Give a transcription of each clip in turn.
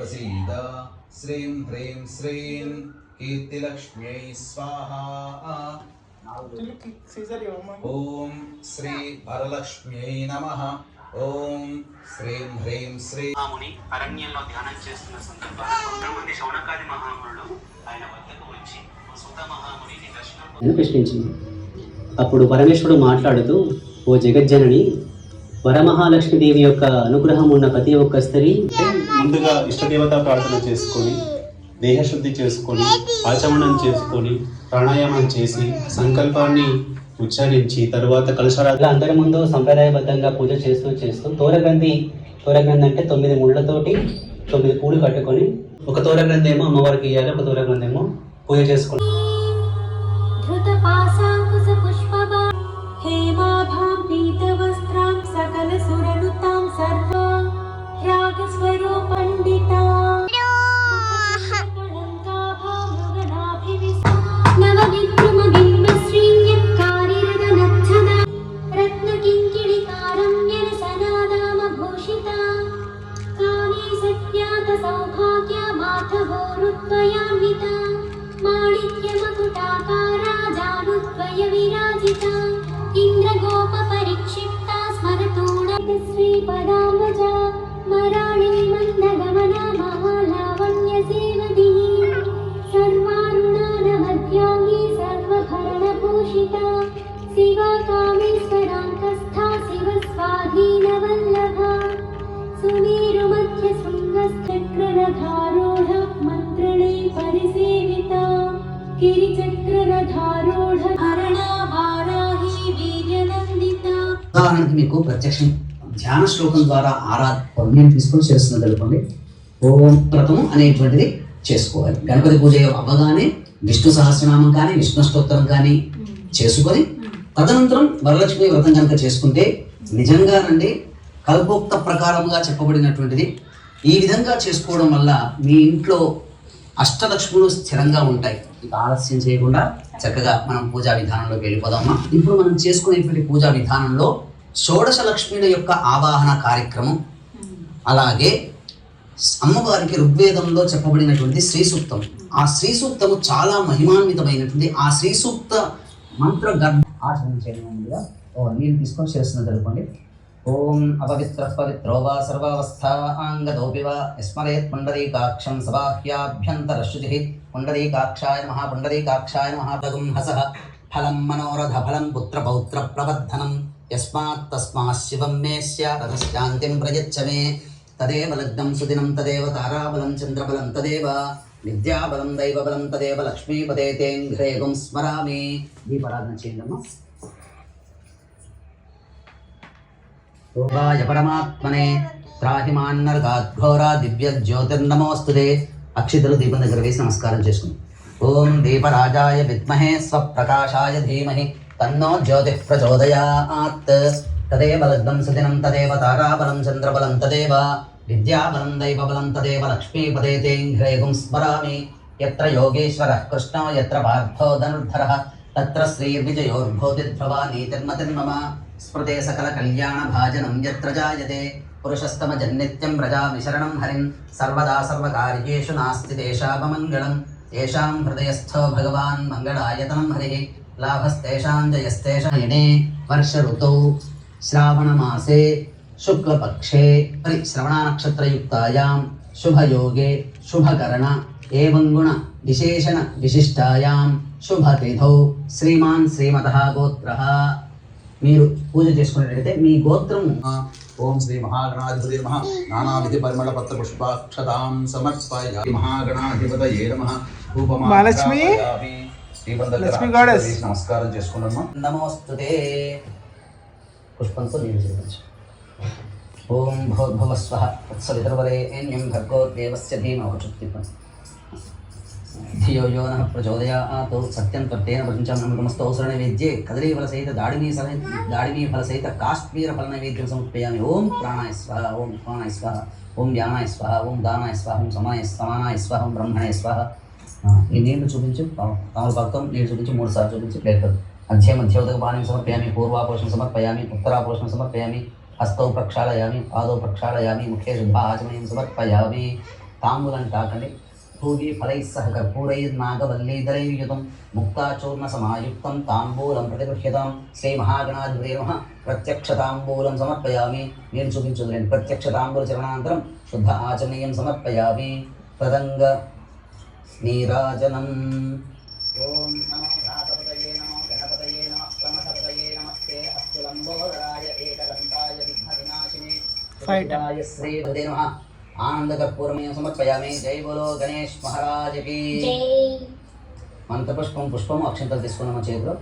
प्रसीद श्रीं ह्रीं श्रीं कीर्तिलक्ष्म्यै स्वाहा। ओम श्री वरलक्ष्म्यै नमः। ओम श्रीं ह्रीं श्रीं మహాముని అరణ్యంలో ధ్యానం చేస్తున్న సందర్భంలో కొంతమంది శౌనకాది మహామునులు ఆయన వద్దకు వచ్చి సుత మహామునిని దర్శనం ప్రశ్నించింది. అప్పుడు పరమేశ్వరుడు మాట్లాడుతూ, ఓ జగజ్జనని, వరమహాలక్ష్మీదేవి యొక్క అనుగ్రహం ఉన్న ప్రతి ఒక్క స్త్రీ ముందుగా ఇష్టదేవత ప్రార్థన చేసుకొని, దేహశుద్ధి చేసుకొని, ఆచమనం చేసుకొని, ప్రాణాయామం చేసి, సంకల్పాన్ని ఉచ్చరించి తరువాత కలశారాధన అందరి ముందు సంప్రదాయబద్ధంగా పూజ చేస్తూ తోరగ్రంథి అంటే 9 ముళ్ళతోటి 9 పూలు కట్టుకొని, ఒక తోరగ్రంథి ఏమో అమ్మవారికి ఇవ్వాలి, ఒక తోరగ్రంథి ఏమో పూజ చేసుకుని ఉదాహరణకి మీకు ప్రత్యక్షం ధ్యాన శ్లోకం ద్వారా పుణ్యం తీసుకొని చేస్తున్నది అనుకోండి. ఓం వ్రతము అనేటువంటిది చేసుకోవాలి. గణపతి పూజ అవ్వగానే విష్ణు సహస్రనామం కానీ విష్ణు స్తోత్రం కానీ చేసుకొని తదనంతరం వరలక్ష్మి వ్రతం కనుక చేసుకుంటే నిజంగానండి కల్పోక్త ప్రకారంగా చెప్పబడినటువంటిది ఈ విధంగా చేసుకోవడం వల్ల మీ ఇంట్లో అష్టలక్ష్ములు స్థిరంగా ఉంటాయి. ఇక ఆలస్యం చేయకుండా చక్కగా మనం పూజా విధానంలోకి వెళ్ళిపోదామా. ఇప్పుడు మనం చేసుకునేటువంటి పూజా విధానంలో షోడశ లక్ష్మీల యొక్క ఆవాహన కార్యక్రమం, అలాగే అమ్మవారికి ఋగ్వేదంలో చెప్పబడినటువంటి శ్రీ సూక్తం, ఆ శ్రీ సూక్తము చాలా మహిమాన్వితమైనటువంటి ఆ శ్రీ సూక్త మంత్ర గర్భ ఆచరణ చేయడం ముందుగా నీళ్ళు తీసుకొని చేస్తున్నది అనుకోండి. ఓం అపవిత్ర పవిత్రో వా సర్వావస్థాంగదోపి వా స్మరేత్ పుండరీకాక్షం సబాహ్యాభ్యంతరశుచి పుండరీకాక్షాయ నమః పుండరీకాక్షాయ నమః భగం హసః ఫలం మనోరథ ఫలం పుత్ర పౌత్ర ప్రవర్ధనం యస్మాత్ తస్మాత్ శివం మే స్యారథశాంతిం ప్రయచ్చ మే తదేవ లగ్నం సుదినం తదేవ తారాబలం చంద్రబలం తదేవ విద్యాబలం దైవబలం తదేవ లక్ష్మీపదే తేంఘ్రేగం స్మరామి. దీపారాధన చేయండమ్మా. శోభాయ పరమాత్మనే త్రాహిమాన్నర్గాఘోరా దివ్య జ్యోతిర్నమోస్తుతే. అక్షితలు దీపం దగ్గర వేసి నమస్కారం చేసుకుని ఓం దీపరాజాయ విద్మహే స్వప్రకాశాయ ధీమహి తన్నో జ్యోతిః ప్రచోదయాత్. తదేవ లగ్నం సుదినం తదేవ తారాబలం చంద్రబలం తదేవ విద్యాబలం దైవబలం తదేవ లక్ష్మీపదే తేంఘ్రేగుం స్మరామి. యత్ర యోగేశ్వరః కృష్ణో యత్ర పార్థో ధనుర్ధరః తత్ర శ్రీర్విజయోర్భూతిధ్రువా నీతిర్మతిర్మమ. స్మృతే సకల కళ్యాణ భాజనం యత్ర జాయతే పురుషస్తమజన్నిత్యం వ్రజామి శరణం హరిం. సర్వదా సర్వకార్యేషు నాస్తి తేషామమంగళం. తేషాం హృదయస్థో భగవాన్ మంగళాయతనం హరిః. లాభస్తేషాం జయస్తేషాయనే వర్ష ఋతౌ శ్రావణమాసే శుక్లపక్షే శ్రవణానక్షత్రయుక్తాయాం శుభయోగే శుభకరణ ఏవం గుణ విశేషణ విశిష్టాయాం శుభతిథౌ శ్రీమాన్ శ్రీమతః గోత్రః. మీరు పూజ చేసుకున్నట్లయితే మీ గోత్రము ఓం శ్రీ మహాగణాధిపతి నమః నానావిధి పరిమళ పత్ర పుష్పాక్షతాం సమర్పయామి. మహాగణాధిపతయే నమః. మహాలక్ష్మి లక్ష్మీ గాడెస్ నమస్కారం చేసుకున్నామా. నమోస్తుతే. పుష్పంతో నీరు చూపించు. ఓం భోర్భువస్వః తత్సవితుర్వరేణ్యం భర్గో దేవస్య ధీమహి ధియో యో నః ప్రచోదయాత్. సత్యం త్వత్తేన ప్రపంచమస్తౌ నైవేద్యే కదలీఫల సహిత దాడిమీ ఫల సహిత కాశ్మీర ఫల నైవేద్యం సమర్పయామి. ఓం ప్రాణాయ స్వాహ, ఓం ప్రాణాయ స్వాహ, ఓం వ్యానాయ స్వాహ, ఓం దానాయ స్వాహ, ఓం సమానాయ స్వాహ, ఓం బ్రహ్మణాయ స్వాహ. ఈ నీళ్లు చూపించి తమలపాకం నీళ్ళు చూపించి 3 సార్లు చూపించి ప్లేట్ మధ్యోదక పానీయం సమర్పయామి. పూర్వాపోషణ సమర్పయామి, ఉత్తరాపోషణ సమర్పయామి. హస్తౌ ప్రక్షాళయామి, పాదౌ ప్రక్షాళయామి, ముఖే శుద్ధాచమయం సమర్పయామి. తాంబూలం తాకండి. భూమి ఫలైः సహ కర్పూరైర్నాగవల్లీదరైర్యుతం ముక్తాచూర్ణ సమాయుక్తం తాంబూలం ప్రతిగృహ్యతాం. శ్రీ మహాగణాధిపతే నమః. ప్రత్యక్ష తాంబూలం సమర్పయామి. మీరు చూపించుదులేండి. ప్రత్యక్ష తాంబూల చరణానంతరం శుద్ధ ఆచమనీయం సమర్పయామి. తదంగ నీరాజనం. ఓం నమో రాతపతయే నమో గణపతయే నమః ప్రమథపతయే నమస్తే అస్తులంబోదరాయ ఏకదంతాయ విఘ్న వినాశినే సురాయ శ్రీ భదే నమః. ఆనంద కర్పూరమయం సమర్పయామి. జై బోలో గణేష్ మహారాజ్ కి మంత్రపుష్పం పుష్పము అక్షంతలు తీసుకున్నాము చేతిలో.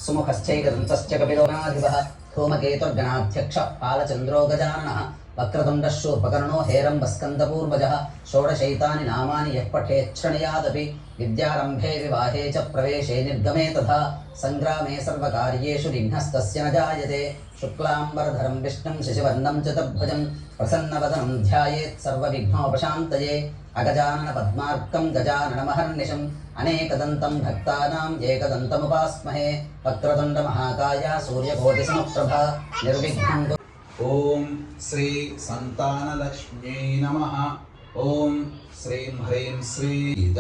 సుముఖశ్చైకదంతశ్చ కపిలోనాధిపః ధూమకేతుర్గణాధ్యక్ష పాలచంద్రో గజాననః వక్రతుండ శూర్పకర్ణో హేరంబస్కందపూర్వజः షోడశైతాని నామాని యః పఠేచ్ఛృణయాదపి విద్యారంభే వివాహే చ ప్రవేశే నిర్గమే తథా సంగ్రామే సర్వకార్యేషు విఘ్నస్తస్య న జాయతే. శుక్లాంబరధరం విష్ణుం శశివర్ణం చతుర్భుజం ప్రసన్నవదనం ధ్యాయేత్ సర్వవిఘ్నోపశాంతయే. అగజానన పద్మార్కం గజాననమహర్నిశం అనేకదంతం భక్తానాం ఏకదంతముపాస్మహే. వక్రతుండ మహాకాయ సూర్యకోటి సమప్రభ నిర్విఘ్నం. ఓం శ్రీ సంతానలక్ష్మ్యై నమః. ఓం శ్రీం హ్రీం శ్రీద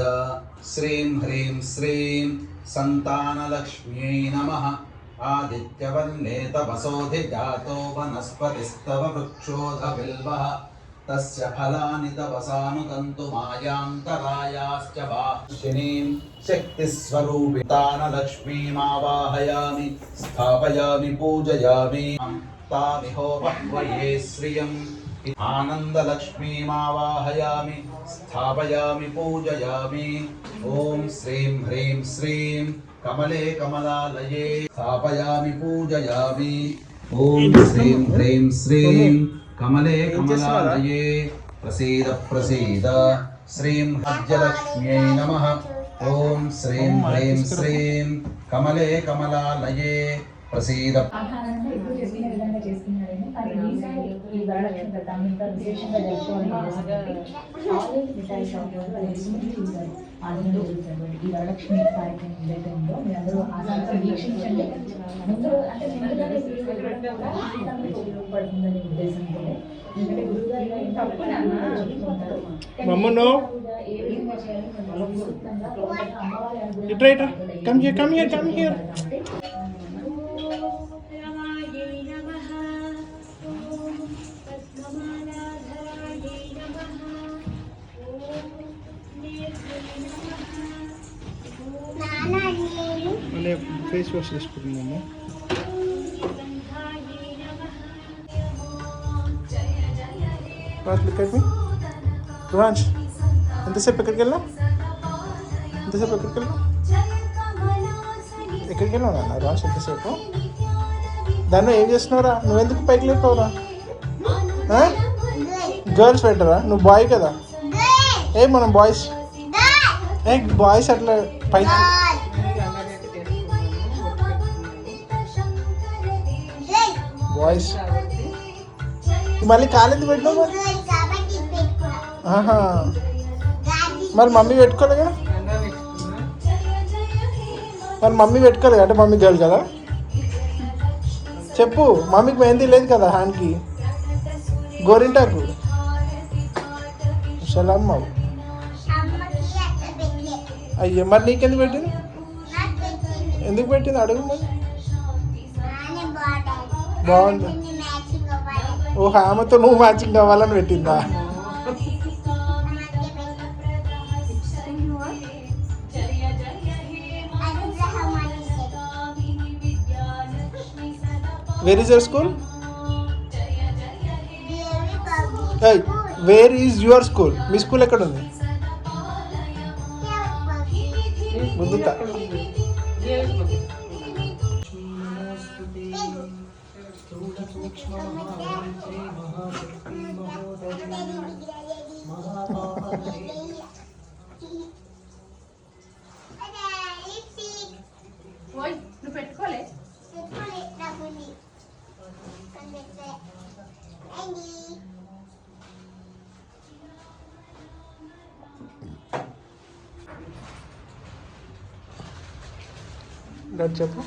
శ్రీం హ్రీం శ్రీం సంతానలక్ష్మ్యై నమః. ఆదిత్యవర్ణే తపసోధిజాతో వనస్పతిస్తవ వృక్షోధ బిల్వః తస్య ఫలాని తపసానుతంతు మాయాంతరాయాశ్చ వాహినీం శక్తిస్వరూపితానలక్ష్మీమావాహయామి స్థాపయామి పూజయామి. తామిహోపహ్వయే శ్రియం ఆనందలక్ష్మీమావాహయామి స్థాపయామి పూజయామి. ఓం శ్రీం హ్రీం శ్రీం కమలే కమలాలయే స్థాపయామి పూజయామి. ఓం శ్రీం హ్రీం శ్రీం కమలే కమలాలయే ప్రసీద ప్రసీద. శ్రీం రాజ్యలక్ష్మ్యై నమః. ఓం శ్రీం హ్రీం శ్రీం కమలే కమలాలయే ప్రసీద. ఆహారంలో ఇప్పుడు చెప్పిన విధంగా చేస్తున్నారని కానీ ఈసారి ఈ వరలక్ష్మి వ్రతం ఇంకా విశేషంగా జరుపుకోవాలని ఆల్రెడీ మిఠాయి షాప్ వాళ్ళు ఆధునంలో జరుగుతుంది. ఈ వరలక్ష్మి కార్యక్రమం ఏదైతే ఉందో మీరందరూ ఆసక్తిగా వీక్షించండి. ముందు అంటే ముందుగానే వీడియో పెట్టడం కూడా మీకు ఉపయోగపడుతుందనే ఉద్దేశంతో. ఎందుకంటే గురువుగారు తప్పు చెప్తుంటారు. ఏ విధంగా చేయాలి అమ్మవారి ఫేస్ వాష్ చేసుకుంటున్నాము. రుహాన్స్ ఎంతసేపు ఎక్కడికి వెళ్ళాం? ఎక్కడికి వెళ్ళావు నాన్న? రుహాన్స్ ఎంతసేపు? దాన్ని ఏం చేస్తున్నావురా? నువ్వెందుకు పైకి లేకపోవరా? గర్ల్స్ పెట్టరా? నువ్వు బాయ్ కదా? మనం బాయ్స్ బాయ్స్ అట్లా పైకి బాయ్స్ మళ్ళీ కాలేజీ పెట్టినావు మరి మమ్మీ పెట్టుకోలే కదా? మరి మమ్మీ పెట్టుకోలే అంటే మమ్మీ గర్ల్ కదా? చెప్పు. మమ్మీకి మెహందీ లేదు కదా హ్యాండ్కి? గోరింటాకు సలాం. అయ్యో మరి నీకెందుకు పెట్టింది? ఎందుకు పెట్టింది అడుగు. మరి బాగుంది. ఓహో ఆమెతో నువ్వు మ్యాచింగ్ కావాలని పెట్టిందా? Where is your school? Where is your school? Me school ఎక్కడ ఉంది? ముందు నువ్వు పెట్టుకోలే. చెప్పు.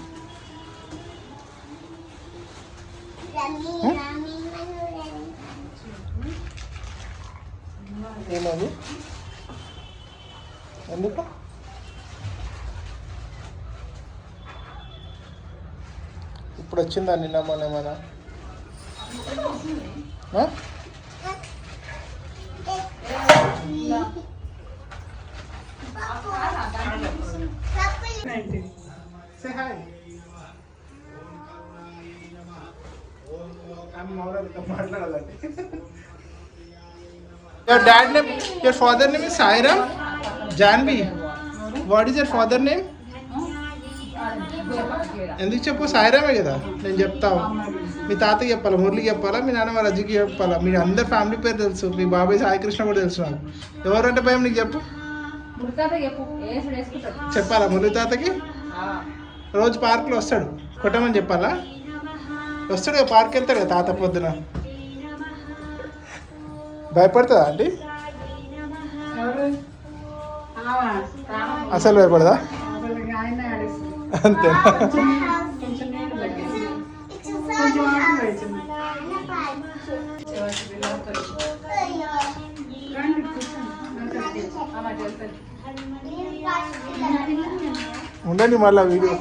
ఏమది? ఎందుకు? ఇప్పుడు వచ్చిందా నిన్న మొన్న ఏమైనా? Your dad name, your father name is Sairam? Janvi. What is your father name? ఎందుకు చెప్పు? సాయిరామే కదా. నేను చెప్తావు. మీ తాతకి చెప్పాలా, మురళికి చెప్పాలా, మీ నాన్న వాళ్ళ అజ్జికి చెప్పాలా? మీ అందరు ఫ్యామిలీ పేరు తెలుసు. మీ బాబాయ్ సాయికృష్ణ కూడా తెలుసు నాకు. ఎవరంటే భయం నీకు చెప్పు? చెప్పాలా మురళి తాతకి? రోజు పార్క్లో వస్తాడు, కొట్టమని చెప్పాలా? వస్తాడు కదా, పార్క్ వెళ్తాడు కదా తాత పొద్దున. భయపడుతుందా అండి? అసలు భయపడదా? అంతే. ఉండండి మళ్ళీ వీడియో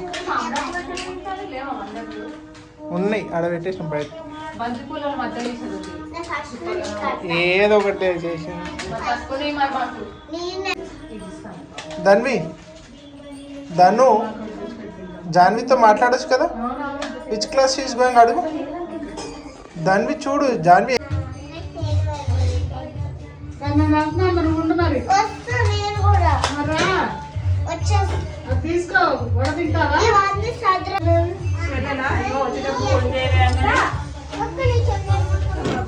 ఉన్నాయి ఆడ పెట్టేసాం బయట. ఏదో ఒకటి చేసి ధను జాన్వితో మాట్లాడచ్చు కదా. విచ్ క్లాస్ ఈస్ గోయింగ్ అడుగు. ధన్వి చూడు, జాన్వి తీసుకో తింటావా?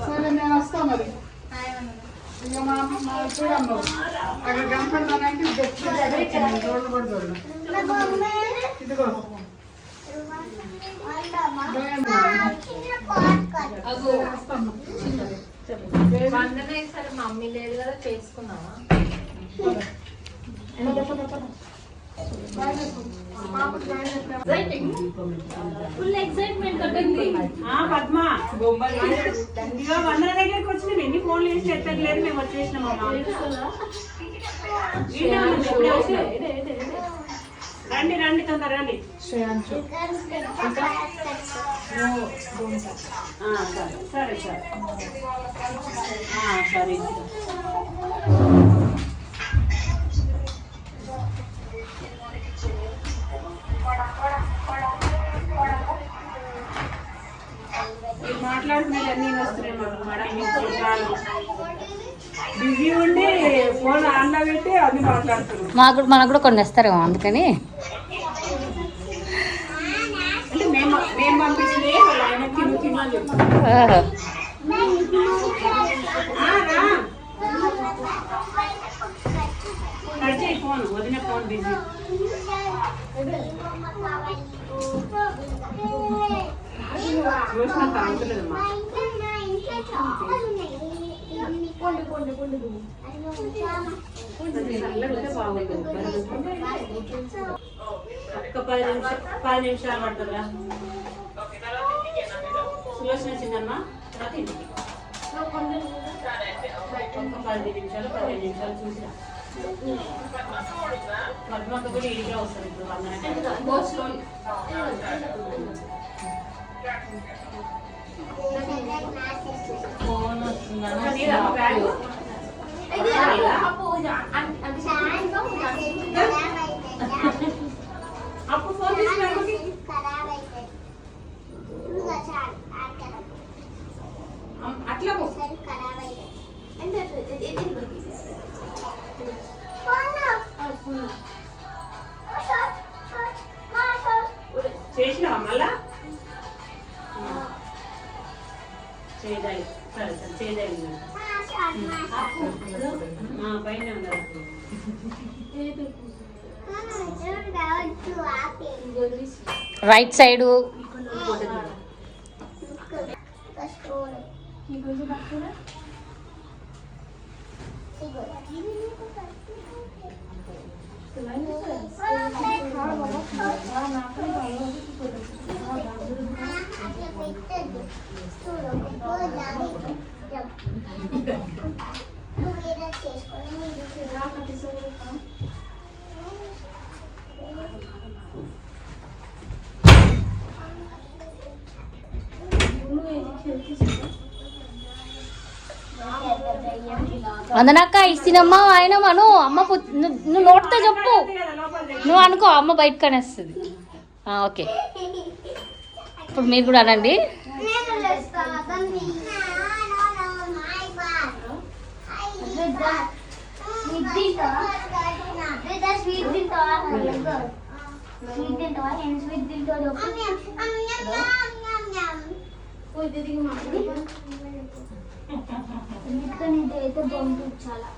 సరే నేను వస్తా మరి. ఇక మా చూడమ్మ అక్కడ కనపడతానంటే రోడ్లు కూడా చూడ. ఇదిగో మమ్మీ లేదు కదా, చేసుకున్నావా? ఫుల్ ఎక్సైట్మెంట్ ఉంటుంది. పద్మ వందల దగ్గరికి వచ్చి ఎన్ని ఫోన్లు చేసి ఎత్తట్లేదు. మేము వచ్చేసినాం. రండి రండి తొందర రండి. సరే సరే సరే. మాట్లాడుతున్నది అన్నీ వస్తున్నాయి మేడం. బిజీ ఉండి ఫోన్ ఆన్లో పెట్టి అన్ని మాట్లాడుతున్నాం. మనకు కూడా కొన్ని వస్తారేమో అందుకని. అంటే మేము పంపించింది వాళ్ళ ఆయన తిను అని చెప్తాను. ఫోన్ వదిన ఫోన్ బిజీ. చూసిన తాగుతలేదమ్మా. ఒక 10 నిమిషాలు పడుతుందా? సులోచన వచ్చిందమ్మా. ఒక 10 నిమిషాలు 15 నిమిషాలు చూసినా. పద్మక్క కూడా ఇంట్లో వస్తుంది ఇప్పుడు. ఫోన్ వస్తుందా? అప్పుడు ఫోన్ తీసుకురా. అట్లా చేసినావా మళ్ళా? చేయదాయి. సరే సరే చేయదాయి. పైన ఉన్నారు. రైట్ సైడు వందనక్క ఇచ్చినమ్మా ఆయన మను అమ్మ నువ్వు నోటితో చెప్పు, నువ్వు అనుకో అమ్మ బయటకు అనేస్తుంది. ఓకే, ఇప్పుడు మీరు కూడా అనండి. అయితే పంపించాలా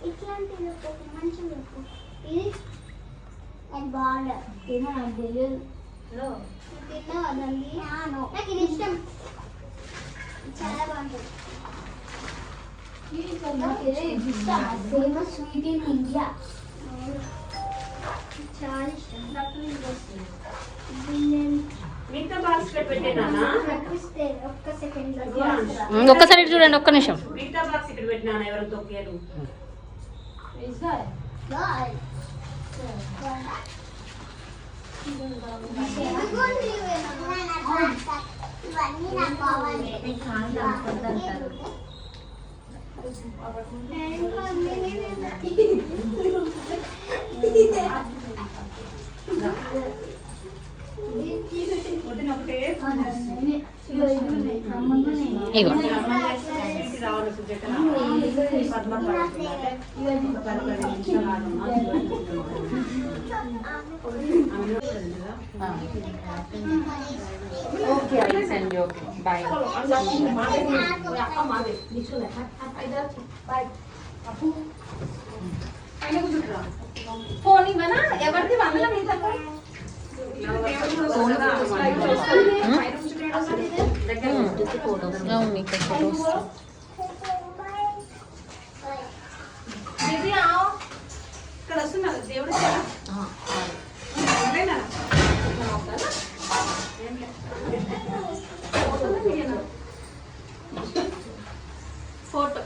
ఇట్లాంటి మంచిగా చెప్పు. ఇది అది బాగా ఏమో నాకు తెలియదు. తిన్నావా దాన్ని? నాకు ఇది ఇష్టం, చాలా బాగుంటుంది. ఫేమస్ స్వీట్ ఇన్ ఇండియా, చాలా ఇష్టం. మిగతా బాక్స్ పెట్టేనా? ఒక్క సెకండ్ ఒక్కసారి ఇటు చూడండి, ఒక్క నిమిషం. మిగతా బాక్స్ ఇక్కడ పెట్టినా ఎవరు తొక్కారు? ఇవన్నీ నాకు కావాలి. ఇగో ఓకే, బాయ్. ఫోన్ ఇవ్వనా? ఎవరిది? వందల మీద ఇక్కడ వస్తున్నారు దేవుడు ఫోటో.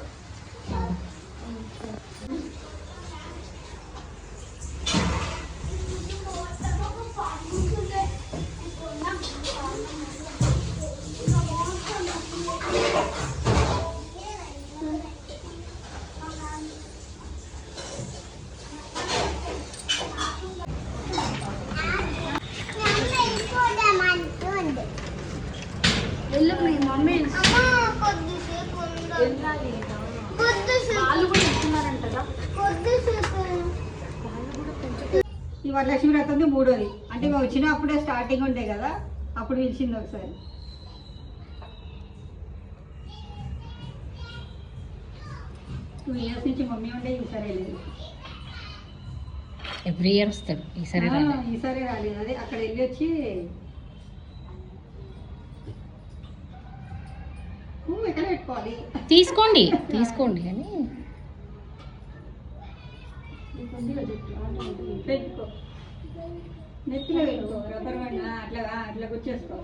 ఈ వరలక్ష్మి వ్రతంది 3వది, అంటే మేము వచ్చినప్పుడే స్టార్టింగ్ ఉంటాయి కదా, అప్పుడు పిలిచింది ఒకసారి. టూ ఇయర్స్ నుంచి మమ్మీ ఉండే, ఈసారి లేదు. ఎవ్రీ ఇయర్ వస్తాడు, ఈసారి రాలేదు. అదే అక్కడ వెళ్ళి వచ్చి ఎక్కడ పెట్టుకోవాలి. తీసుకోండి కానీ పెట్టుకో, నెత్తిలో పెట్టుకో, రబ్బర్ బండి అట్లా గుచ్చేసుకో.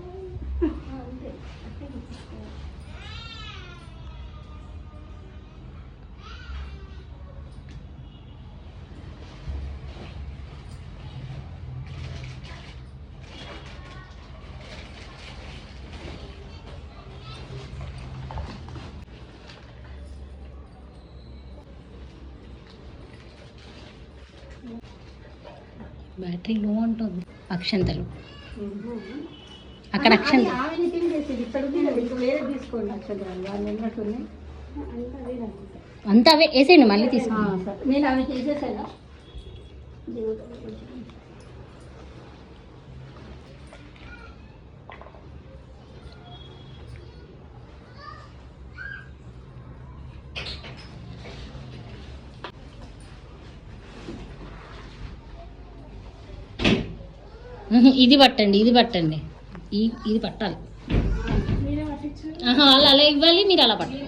బ్యాటరీ లో ఉంటుంది. అక్షంతలు అక్కడ అక్షంతలు వేరే తీసుకోండి. అక్షంతలు అంతా అవే వేసేయండి, మళ్ళీ తీసుకో. నేను అవి చేసేసాను. ఇది పట్టండి, ఇది పట్టాలి. అలా ఇవ్వాలి, మీరు అలా పట్టాలి.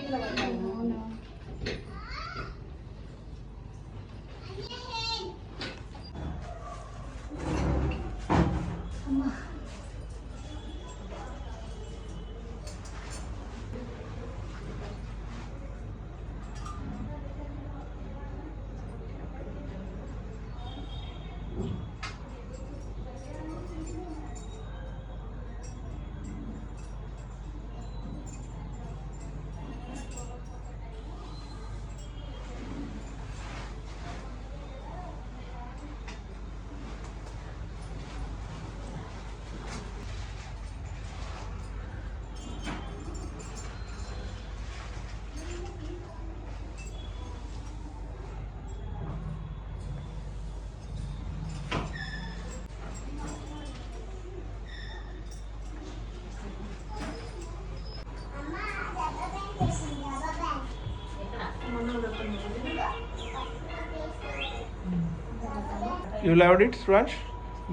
యూ లవ్డ్ ఇట్ స్వాష్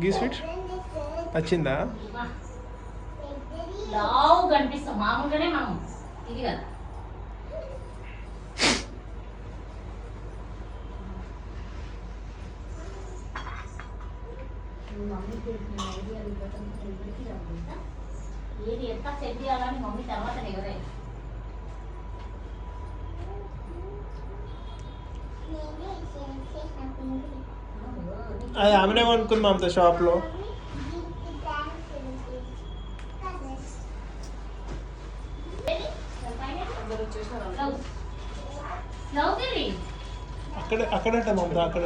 గీ స్వీట్ నచ్చిందా? లావు కనిపిస్తాం మామూలుగానే మనం ఇది కదా. ఏది ఎంత సెట్ చేయాలని మమ్మీ తర్వాత ఎవరైనా అది ఆమెనే కొనుక్కుంది మమత షాప్లో. అక్కడట మమత అక్కడ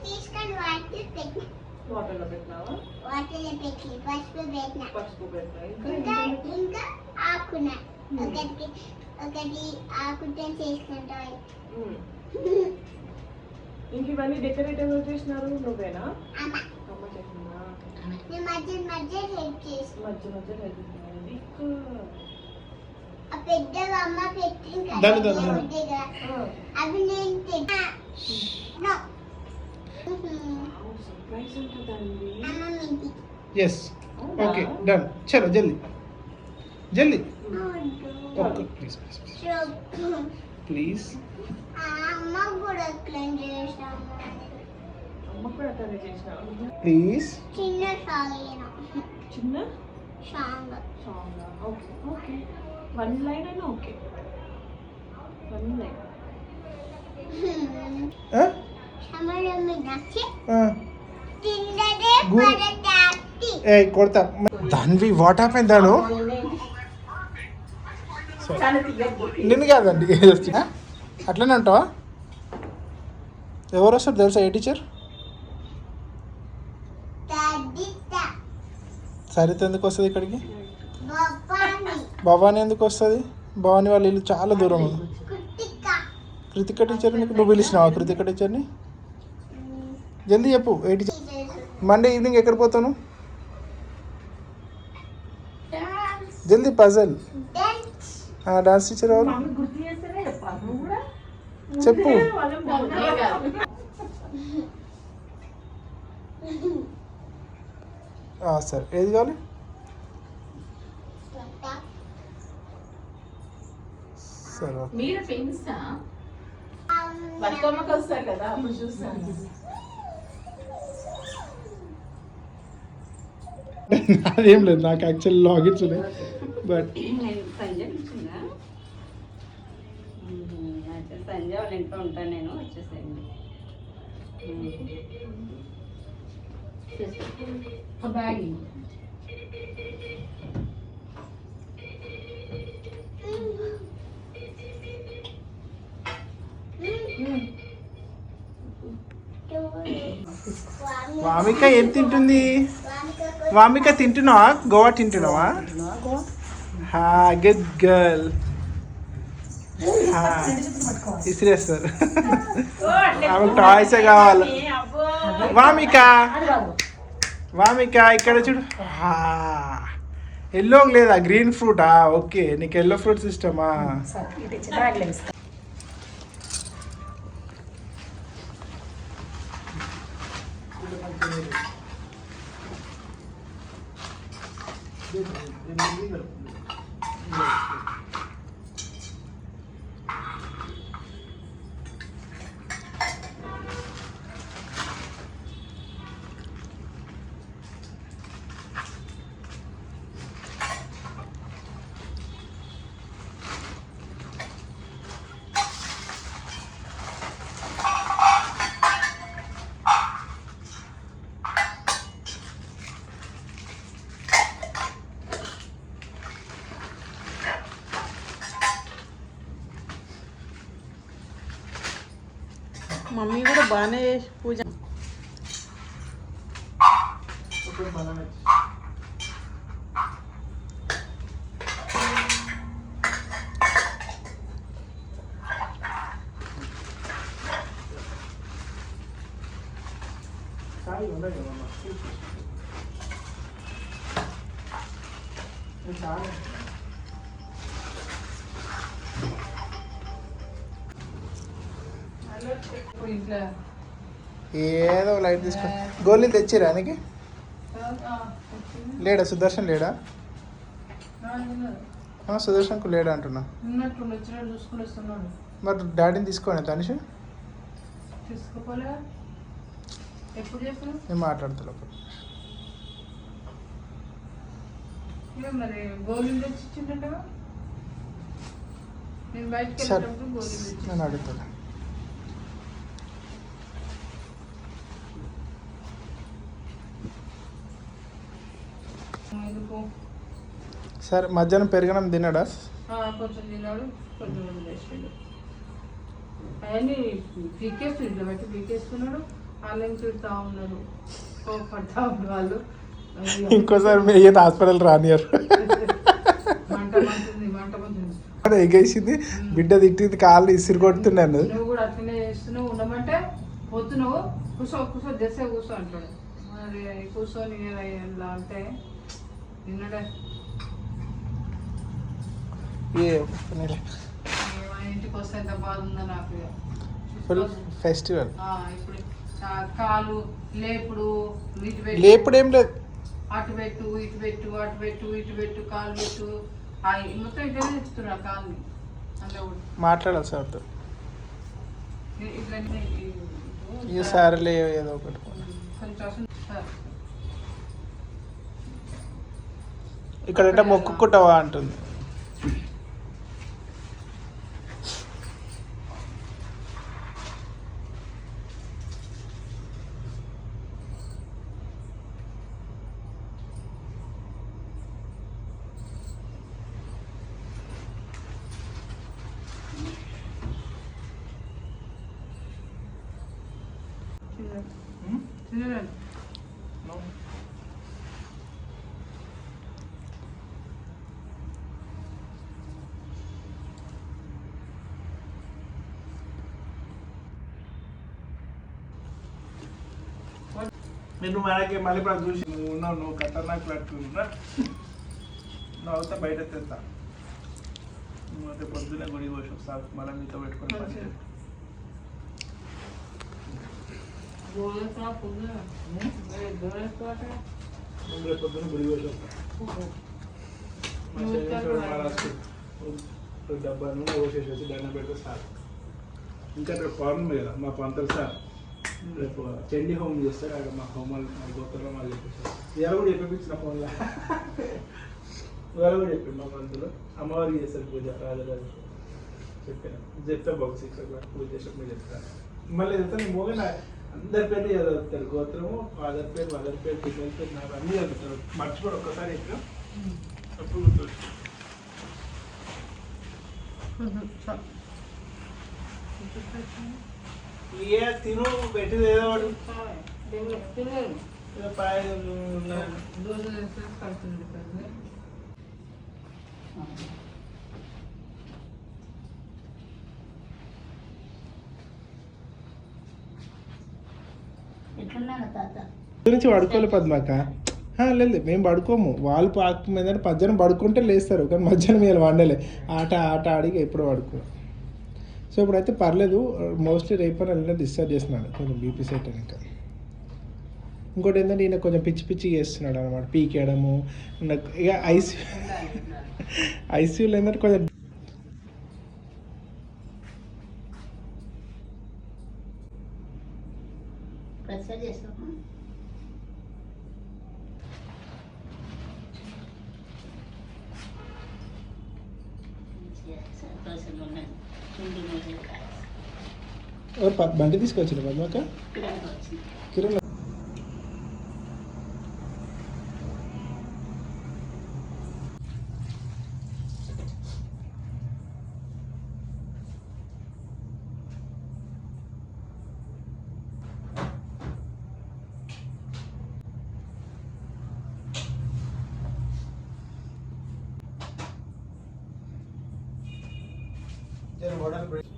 తీసుకొని వాటర్లో పెట్టినావా? వాటర్లో పెట్టి పసుపు పెట్టినా ఇంకా ఇంకా ఆకున ఒకటి ఆకుతో చేసుకుంటాయి. ఇంక ఇవన్నీ డెకరేట్ ఎవరు చేసినారు? నువ్వేనా? అమ్మ అమ్మ చేసిందా? మధ్య మధ్య హెల్ప్ చేసి మధ్య మధ్య ఆ పెద్దగా అమ్మ పెట్టింది అవి నేను తిన్నా. సర్ప్రైజ్ ఉంటుందండి. Yes okay done. చలో జల్దీ జల్దీ ప్లీజ్ ప్లీజ్. అమ్మ కూడా క్లీన్ చేసాము. అమ్మ కూడా అట్లనే చేసినావు. ప్లీజ్ చిన్న సాంగ్ చిన్న song song. Okay okay, 1 line అయినా ఓకే. 1 లైన్ కొడతా. ధన్వి వాట్ హ్యాపెన్ దాను? నిన్ను కాదండి అట్లనే అంటావా? ఎవరు వస్తారు తెలుసా? ఏ టీచర్? సరిత ఎందుకు వస్తుంది ఇక్కడికి? భవానీ ఎందుకు వస్తుంది? భవానీ వాళ్ళ ఇల్లు చాలా దూరం ఉంది. కృతిక టీచర్ నువ్వు పిలిచినావా? కృతిక టీచర్ని జల్దీ చెప్పు. ఏ టీచర్? మండే ఈవినింగ్ ఎక్కడ పోతాను? జల్దీ పజల్. డాన్స్ టీచర్ ఎవరు చెప్పు. సరే ఏది కావాలి? సరే మీరు ఫ్రెండ్సా? బతుకమ్మకి వస్తారు కదా, అప్పుడు చూస్తాను. అదేం లేదు, నాకు యాక్చువల్ లాగిన్స్ ఉన్నాయి. బట్ సంజయ్ వాళ్ళ ఇంట్లో ఉంటాను నేను, వచ్చేసేయండి. బ్యాగ్ వామిక ఏం తింటుంది? వామిక తింటున్నావా? గోవా తింటున్నావా? Good girl. ఇసిరేస్తారు. ఆమెకు టాయ్సే కావాలి. వామిక వామిక ఇక్కడ చూడు. ఎల్లో లేదా? గ్రీన్ ఫ్రూటా? ఓకే, నీకు ఎల్లో ఫ్రూట్స్ ఇష్టమా? మమ్మీ కూడా బాగానే పూజ. ఇప్పుడు బలం వచ్చి సాయి ఉండదు చాలా ఇంట్లో ఏదో లైట్ తీసుకో. గోళీలు తెచ్చిరా ఆయనకి? లేడా సుదర్శన్ లేడా? సుదర్శన్కు లేడా అంటున్నా. ఉన్నట్టు వచ్చినట్టు చూసుకుని వస్తున్నాడు. మరి డాడీని తీసుకోండి తనిష. తీసుకోపోలే ఎప్పుడు చేస్తున్నావు? నేను మాట్లాడతా మరి గోళీలు తెచ్చి ఇచ్చిండటగా. నేను బయటకు సరే వెళ్ళేటప్పుడు గోళీలు తెచ్చి నేను అడుగుతాను. ఎందుకు సరే మధ్యాహ్నం పెరగడం తిన్నాడా? కొంచెం తిన్నాడు, కొంచెం వదిలేసాడు. అవన్నీ పీకేస్తుంది, ఇట్లా బట్టి పీకేస్తున్నాడు. వాళ్ళని తిడుతూ ఉన్నారు, కోపడతా ఉన్నారు వాళ్ళు. ఇంకోసారి మీ ఏదో హాస్పిటల్ రానియరు. మంట మంటుంది, మంట మంటుంది. ఎగేసింది బిడ్డ తిట్టింది, కాళ్ళు ఇసిరి కొడుతున్నాను. నువ్వు కూడా అట్లనే చేస్తున్నావు. ఉండమంటే పోతున్నావు, కూర్చో కూర్చో దశ కూర్చో అంటాడు. మరి కూర్చొని ఇలా అంటే నిన్నడే ఇంటికి వస్తే ఎంత బాధ ఉందో నాకు. ఫెస్టివల్ ఇప్పుడు కాలు లేపుడు, ఇటు పెట్టు, లేపుడు ఏం లేదు, అటు పెట్టు ఇటు పెట్టు, అటు పెట్టు ఇటు పెట్టు, కాలు పెట్టు, మొత్తం ఇట్లనే తెచ్చుతున్నారు కాళ్ళని. అందులో మాట్లాడాలి సార్తో. ఇట్లనే ఈ సార్లే ఏదో ఒకటి కొంచెం ఇక్కడంటే మొక్కుకుంటావా అంటుంది. తినలేదు. నేను మనకి మళ్ళీ ఇప్పుడు చూసి నువ్వు ఉన్నావు, నువ్వు ఖతర్నాక్ పట్టుకున్నా నువ్వు అవుతా బయట తెస్తా. నువ్వు అయితే పొద్దున్నే గుడి పోసి వస్తావు, మళ్ళీ మీతో పెట్టుకొని పని చేస్తా. రేపు పొద్దున్న గుడి పోసి వస్తా. డబ్బా నూనె పోసేసి దండం పెడితే సార్. ఇంకా రేపు పౌర్ణమి కదా, మా పంతులు సార్ రేపు చండీ హోమం చేస్తారు. అక్కడ మా హోమాలు మా గోత్రంలో మాకు చెప్పేసారు. ఇవాళ కూడా చెప్పించిన ఫోన్లో, ఇవాళ కూడా చెప్పింది మా పంతులు. అమ్మవారికి చేస్తారు పూజ, రాజరాజు చెప్పాను. చెప్తే బాక్స్ ఇక్కడ పూజ చేసాక మీరు చెప్తాను. మళ్ళీ చెప్తాను నేను మోగా అందరి పేర్లు చదువుతారు. గోత్రము, ఫాదర్ పేరు, మదర్ పేరు, పిల్లల పేరు, నాకు అన్నీ చదువుతారు. మర్చిపోయి ఒక్కసారి ఎక్కడ అప్పుడు గుర్తొచ్చు. ఏ తిను పెట్టింది ఏదో వాడు గురించి పడుకోలే పద్మాక. లేదు మేము పడుకోము, వాళ్ళు పాకు మీద మధ్యాహ్నం పడుకుంటే లేస్తారు, కానీ మధ్యాహ్నం మీద వండలే. ఆట ఆట ఆడిగా ఎప్పుడు పడుకో. సో ఇప్పుడైతే పర్లేదు, మోస్ట్లీ రేపు వెళ్ళినా డిశ్చార్జ్ చేస్తున్నాడు, కొంచెం బీపీ సెట్ అని. ఇంకా ఇంకోటి ఏంటంటే ఈయన కొంచెం పిచ్చి పిచ్చి చేస్తున్నాడు అనమాట, పీకేయడము. ఇక ఐసీయూలో ఏంటంటే కొంచెం బండి తీసుకొచ్చిన పద్మాక కిరణ్. Then what are